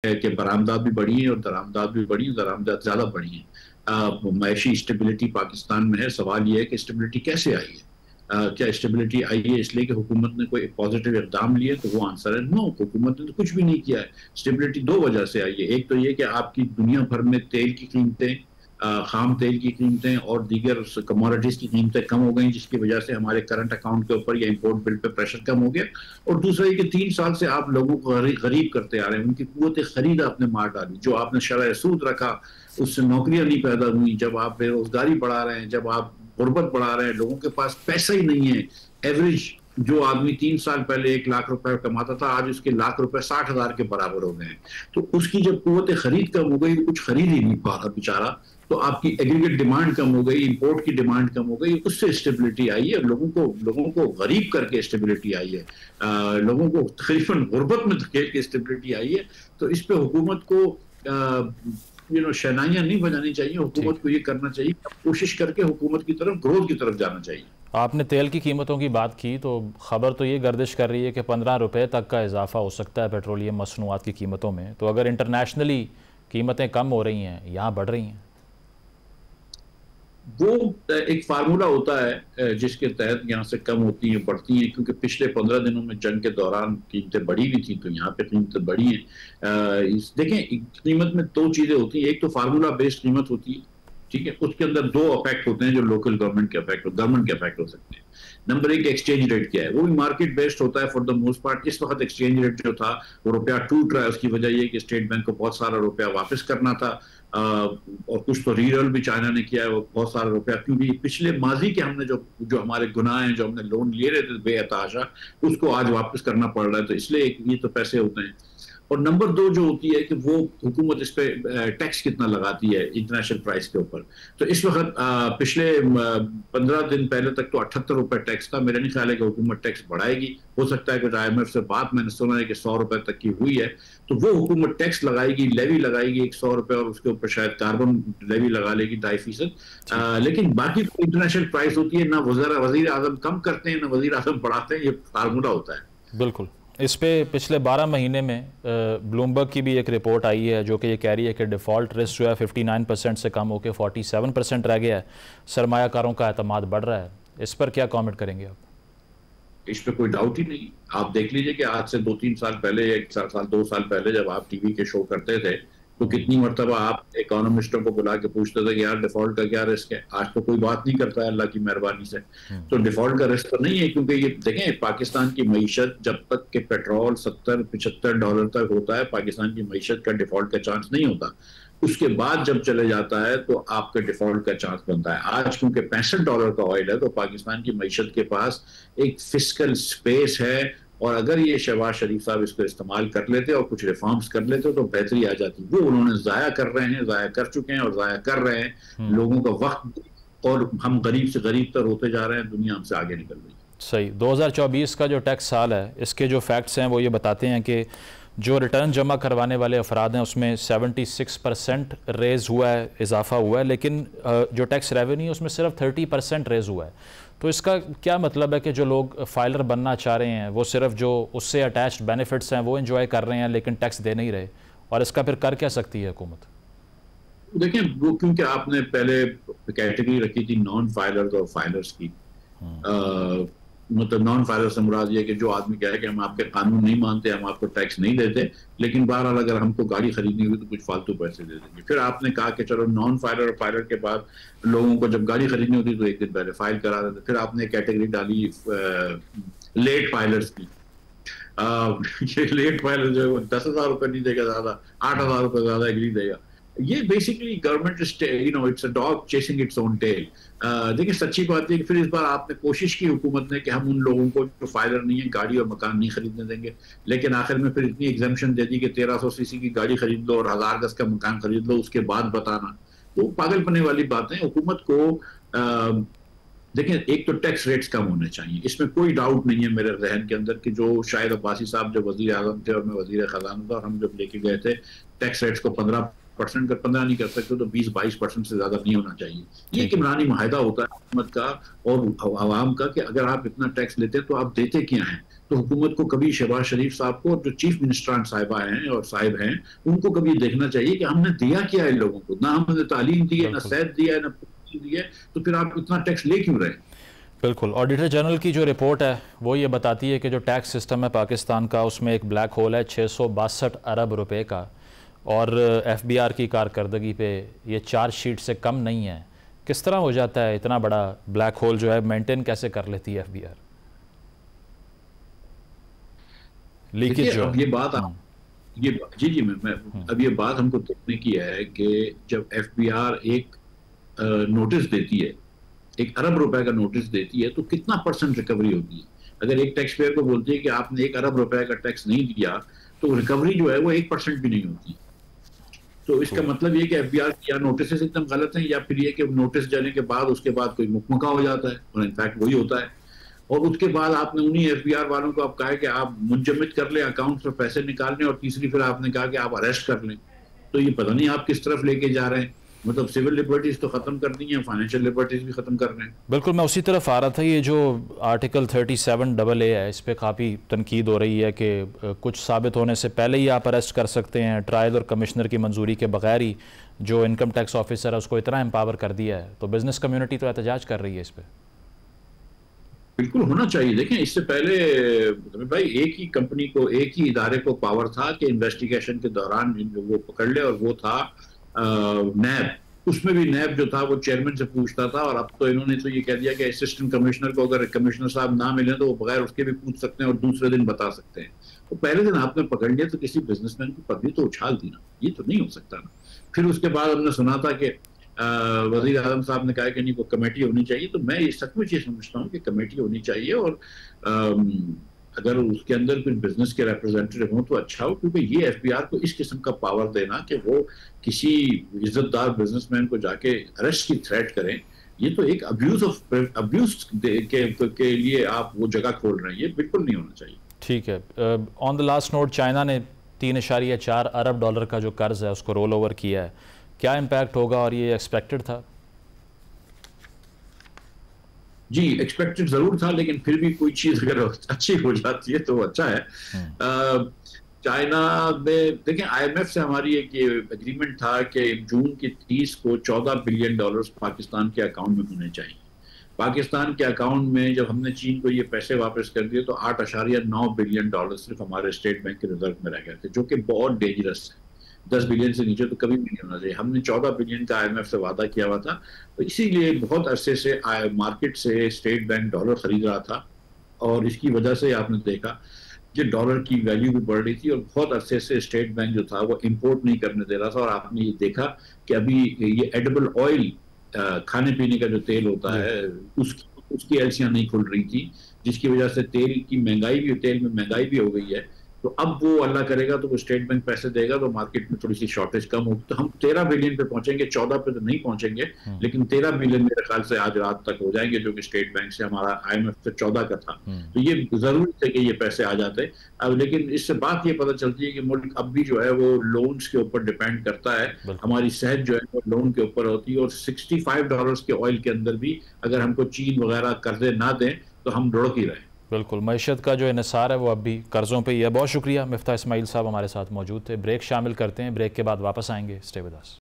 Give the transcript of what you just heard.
कि बरामदात भी बढ़ी है और दरामदात भी बढ़ी है, दरामदात ज्यादा बढ़ी है। मैशी स्टेबिलिटी पाकिस्तान में है। सवाल यह है कि स्टेबिलिटी कैसे आई है? क्या स्टेबिलिटी आई है इसलिए कि हुकूमत ने कोई पॉजिटिव इकदाम लिए? तो वो आंसर है नो, हुकूमत ने तो कुछ भी नहीं किया है। स्टेबिलिटी दो वजह से आई है। एक तो ये कि आपकी दुनिया भर में तेल की कीमतें, खाम तेल की कीमतें और दीगर कमोडिटीज की कीमतें कम हो गई, जिसकी वजह से हमारे करंट अकाउंट के ऊपर या इंपोर्ट बिल पे प्रेशर कम हो गया। और दूसरा ये कि 3 साल से आप लोगों को गरीब करते आ रहे हैं, उनकी कुव्वत खरीद आपने मार डाली। जो आपने शरह सूद रखा उससे नौकरियां नहीं पैदा हुई। जब आप बेरोजगारी बढ़ा रहे हैं, जब आप गुर्बत बढ़ा रहे हैं, लोगों के पास पैसा ही नहीं है। एवरेज जो आदमी 3 साल पहले 1 लाख रुपए कमाता था, आज उसके लाख रुपए 60,000 के बराबर हो गए हैं। तो उसकी जब कुव्वत खरीद कम हो गई, कुछ खरीद ही नहीं पा रहा बेचारा, तो आपकी एग्रीगेट डिमांड कम हो गई, इंपोर्ट की डिमांड कम हो गई, उससे स्टेबिलिटी आई है। लोगों को गरीब करके स्टेबिलिटी आई है। लोगों को तकरीबन गुर्बत में धकेल के स्टेबिलिटी आई है। तो इस पे हुकूमत को शहनाइयां नहीं बजानी चाहिए। ठीक। हुकूमत को ये करना चाहिए, कोशिश करके हुकूमत की तरफ, ग्रोथ की तरफ जाना चाहिए। आपने तेल की कीमतों की बात की तो ख़बर तो ये गर्दिश कर रही है कि 15 रुपये तक का इजाफा हो सकता है पेट्रोलियम मसनूआत की कीमतों में। तो अगर इंटरनेशनली कीमतें कम हो रही हैं, यहाँ बढ़ रही हैं? वो एक फार्मूला होता है जिसके तहत यहाँ से कम होती हैं, बढ़ती हैं, क्योंकि पिछले 15 दिनों में जंग के दौरान कीमतें बढ़ी भी थी, तो यहाँ पे कीमतें बढ़ी हैं। देखें, कीमत में दो चीजें होती हैं। एक तो फार्मूला बेस्ड कीमत होती है, ठीक है, उसके अंदर दो अफेक्ट होते हैं जो लोकल गवर्नमेंट के अफेक्ट हो सकते हैं। नंबर एक, एक्सचेंज रेट क्या है, वो भी मार्केट बेस्ड होता है फॉर द मोस्ट पार्ट। इस वक्त एक्सचेंज रेट जो था वो रुपया टूट रहा है, उसकी वजह ये कि स्टेट बैंक को बहुत सारा रुपया वापस करना था। और कुछ तो रीरोल भी चाइना ने किया है, वो बहुत सारा रुपया, क्योंकि पिछले माजी के हमने जो जो हमारे गुनाह हैं, जो हमने लोन लिए रहे थे बेअताशा, उसको आज वापस करना पड़ रहा है। तो इसलिए ये तो पैसे होते हैं। और नंबर दो जो होती है कि वो हुकूमत इस पे टैक्स कितना लगाती है इंटरनेशनल प्राइस के ऊपर। तो इस वक्त पिछले 15 दिन पहले तक तो 78 रुपए टैक्स था। मेरा नहीं ख्याल है कि हुकूमत टैक्स बढ़ाएगी। हो सकता है कि IMF से बात मैंने सुना है कि 100 रुपए तक की हुई है, तो वो हुकूमत टैक्स लगाएगी, लेवी लगाएगी 100 रुपए, और उसके ऊपर शायद कार्बन लेवी लगा लेगी 2.5%। लेकिन बाकी इंटरनेशनल प्राइस होती है ना, वजीर आजम कम करते हैं ना वजीर आजम बढ़ाते हैं, ये फार्मूला होता है। बिल्कुल। इस पे पिछले 12 महीने में ब्लूमबर्ग की भी एक रिपोर्ट आई है जो कि ये कह रही है कि डिफ़ॉल्ट रिस्क जो है 59% से कम होकर 47% रह गया है। सरमायाकारों का एतमाद बढ़ रहा है। इस पर क्या कमेंट करेंगे आप? इस पे कोई डाउट ही नहीं। आप देख लीजिए कि आज से 2-3 साल पहले, 1 साल 2 साल पहले जब आप टीवी के शो करते थे, तो कितनी मरतबा आप इकोनॉमिस्टों को बुला के पूछते थे कि यार डिफॉल्ट का क्या रिस्क है। आज तो कोई बात नहीं करता है अल्लाह की मेहरबानी से। तो डिफॉल्ट का रिस्क तो नहीं है, क्योंकि ये देखें, पाकिस्तान की मईशत जब तक कि पेट्रोल $70-75 तक होता है, पाकिस्तान की मईशत का डिफॉल्ट का चांस नहीं होता। उसके बाद जब चले जाता है तो आपके डिफॉल्ट का चांस बनता है। आज क्योंकि $65 का ऑयल है, तो पाकिस्तान की मईशत के पास एक फिस्कल स्पेस है, और अगर ये शहबाज शरीफ साहब इसको इस्तेमाल कर लेते और कुछ रिफॉर्म्स कर लेते तो बेहतरी आ जाती। वो उन्होंने जाया कर रहे हैं, जाया कर चुके हैं और जाया कर रहे हैं लोगों का वक्त, और हम गरीब से गरीब तर होते जा रहे हैं, दुनिया हमसे आगे निकल रही है। सही। 2024 का जो टैक्स साल है, इसके जो फैक्ट्स हैं वो ये बताते हैं कि जो रिटर्न जमा करवाने वाले अफराद हैं उसमें 76% रेज़ हुआ है, इजाफा हुआ है, लेकिन जो टैक्स रेवेन्यू है उसमें सिर्फ 30% रेज़ हुआ है। तो इसका क्या मतलब है कि जो लोग फाइलर बनना चाह रहे हैं वो सिर्फ जो उससे अटैच्ड बेनिफिट्स हैं वो एंजॉय कर रहे हैं, लेकिन टैक्स दे नहीं रहे? और इसका फिर कर क्या सकती है हुकूमत? देखिए, वो क्योंकि आपने पहले कैटेगरी रखी थी नॉन फाइलर्स और फाइलर्स की। मतलब नॉन फाइलर से मुराद ये कि जो आदमी कहे कि हम आपके कानून नहीं मानते, हम आपको टैक्स नहीं देते, लेकिन बहरहाल अगर हमको गाड़ी खरीदनी हुई तो कुछ फालतू पैसे दे देंगे। फिर आपने कहा कि चलो नॉन फाइलर और फाइलर के बाद लोगों को जब गाड़ी खरीदनी होती तो एक दिन पहले फाइल करा देते। फिर आपने कैटेगरी डाली लेट फाइलर्स की। ये लेट फाइलर जो है 10,000 रुपए नहीं देगा ज्यादा, 8,000 रुपए ज्यादा एग्री देगा। ये basically government it's a dog chasing its own tail. देखिए, सच्ची बात है कि फिर इस बार आपने कोशिश की हुकूमत ने कि हम उन लोगों को जो फाइलर नहीं है गाड़ी और मकान नहीं खरीदने देंगे, लेकिन आखिर में फिर इतनी एग्जाम्पशन दे दी कि 1300 सीसी की गाड़ी खरीद लो और 1000 गज का मकान खरीद लो, उसके बाद बताना। तो पागलपने वाली बातें। हुकूमत को देखिए, एक तो टैक्स रेट्स कम होने चाहिए, इसमें कोई डाउट नहीं है मेरे जहन के अंदर कि जो शायद अब्बासी साहब जब वजीर आजम थे और मैं वजीर खजाना था, और हम जब लेके गए थे टैक्स रेट्स को 15% 15 नहीं कर सकते तो 20-22% से ज्यादा नहीं होना चाहिए। ये एक इमरानी माहिदा होता है हुकूमत का और अवाम का कि अगर आप इतना टैक्स लेते हैं तो आप देते क्या हैं। तो हुकूमत को कभी शहबाज शरीफ साहब को और जो चीफ मिनिस्टर साहिबा हैं और साहिब हैं उनको कभी देखना चाहिए कि हमने दिया क्या है इन लोगों को। ना हमने तालीम दी है, ना सेहत दिया है, ना दी है, तो फिर आप इतना टैक्स ले क्यों रहे? बिल्कुल। ऑडिटर जनरल की जो रिपोर्ट है वो ये बताती है कि जो टैक्स सिस्टम है पाकिस्तान का, उसमें एक ब्लैक होल है 662 अरब रुपए का, और एफबीआर की कारकर्दगी पे ये चार्जशीट से कम नहीं है। किस तरह हो जाता है इतना बड़ा ब्लैक होल जो है मेंटेन कैसे कर लेती है एफबीआर? लीकेज जो अब ये बात आप ये जी जी मैं अब ये बात हमको देखने की है कि जब एफबीआर एक नोटिस देती है, 1 अरब रुपए का नोटिस देती है, तो कितना परसेंट रिकवरी होती है? अगर एक टैक्स पेयर को बोलती है कि आपने 1 अरब रुपए का टैक्स नहीं दिया, तो रिकवरी जो है वो 1% भी नहीं होती। तो इसका मतलब ये कि एफबीआर की या नोटिस एकदम गलत है, या फिर ये कि नोटिस जाने के बाद उसके बाद कोई मुकमका हो जाता है, और इनफैक्ट वही होता है। और उसके बाद आपने उन्हीं एफबीआर वालों को आप कहा कि आप मुंजमद कर लें अकाउंट से पैसे निकालने, और तीसरी फिर आपने कहा कि आप अरेस्ट कर लें। तो ये पता नहीं आप किस तरफ लेके जा रहे हैं। मतलब सिविल लिबर्टीज तो खत्म कर दी हैं, फाइनेंशियल लिबर्टीज भी खत्म कर रहे हैं। बिल्कुल, मैं उसी तरफ आ रहा था। ये जो आर्टिकल 37AA है, इस पे काफ़ी तनकीद हो रही है कि कुछ साबित होने से पहले ही आप अरेस्ट कर सकते हैं, ट्रायल और कमिश्नर की मंजूरी के बगैर ही जो इनकम टैक्स ऑफिसर है उसको इतना एम्पावर कर दिया है। तो बिजनेस कम्युनिटी तो एहतजाज कर रही है इस पर। बिल्कुल होना चाहिए। देखें, इससे पहले भाई एक ही कंपनी को, एक ही इदारे को पावर था कि इन्वेस्टिगेशन के दौरान वो पकड़ ले, और वो था नैब। उसमें भी नैब जो था वो चेयरमैन से पूछता था, और अब तो इन्होंने तो ये कह दिया कि असिस्टेंट कमिश्नर को अगर कमिश्नर साहब ना मिले तो वो बगैर उसके भी पूछ सकते हैं और दूसरे दिन बता सकते हैं। तो पहले दिन आपने पकड़ लिया तो किसी बिजनेसमैन की पदवी तो उछाल दी ना, ये तो नहीं हो सकता ना। फिर उसके बाद हमने सुना था कि वजीर आजम साहब ने कहा कि नहीं वो कमेटी होनी चाहिए। तो मैं ये सचमुच ये समझता हूँ कि कमेटी होनी चाहिए, और अगर उसके अंदर फिर बिजनेस के रिप्रेजेंटेटिव हों तो अच्छा हो, क्योंकि ये एफबीआर को इस किस्म का पावर देना कि वो किसी इज्जतदार बिजनेसमैन को जाके अरेस्ट की थ्रेट करें, ये तो एक अब्यूज के लिए आप वो जगह खोल रहे हैं। ये बिल्कुल नहीं होना चाहिए। ठीक है। On the last note, China ने 3.4 अरब डॉलर का जो कर्ज है उसको रोल ओवर किया है। क्या इम्पैक्ट होगा, और ये एक्सपेक्टेड था? जी, एक्सपेक्टेड जरूर था, लेकिन फिर भी कोई चीज अगर अच्छी हो जाती है तो अच्छा है। चाइना में देखें, आईएमएफ से हमारी एक ये एग्रीमेंट था कि जून की 30 को $14 बिलियन पाकिस्तान के अकाउंट में होने चाहिए। पाकिस्तान के अकाउंट में जब हमने चीन को ये पैसे वापस कर दिए तो $8.9 बिलियन सिर्फ हमारे स्टेट बैंक के रिजर्व में रह गए थे, जो कि बहुत डेंजरस है। 10 बिलियन से नीचे तो कभी भी नहीं होना चाहिए। हमने 14 बिलियन का आईएमएफ से वादा किया हुआ था, तो इसीलिए बहुत अरसे से मार्केट से स्टेट बैंक डॉलर खरीद रहा था, और इसकी वजह से आपने देखा कि डॉलर की वैल्यू भी बढ़ रही थी, और बहुत अरसे से स्टेट बैंक जो था वो इंपोर्ट नहीं करने दे रहा था। और आपने ये देखा कि अभी ये एडिबल ऑयल, खाने पीने का जो तेल होता है, उसकी एलसियां नहीं खुल रही थी, जिसकी वजह से तेल में महंगाई भी हो गई है। तो अब वो अल्लाह करेगा तो वो स्टेट बैंक पैसे देगा तो मार्केट में थोड़ी सी शॉर्टेज कम होगी, तो हम 13 बिलियन पे पहुंचेंगे। 14 पे तो नहीं पहुंचेंगे, लेकिन 13 बिलियन मेरे ख्याल से आज रात तक हो जाएंगे, जो कि स्टेट बैंक से हमारा आईएमएफ से 14 का था। तो ये जरूरी थे कि ये पैसे आ जाते। अब लेकिन इससे बात ये पता चलती है कि मुल्क अब भी जो है वो लोन्स के ऊपर डिपेंड करता है। हमारी सेहत जो है वो लोन के ऊपर होती है, और $65 के ऑयल के अंदर भी अगर हमको चीन वगैरह कर्जे ना दें तो हम लुढ़क ही रहे। बिल्कुल, मईशत का जो इन्हिसार है वो अब भी कर्ज़ों पे ही है। बहुत शुक्रिया, मिफ्ताह इस्माइल साहब हमारे साथ मौजूद थे। ब्रेक शामिल करते हैं, ब्रेक के बाद वापस आएंगे। Stay with us.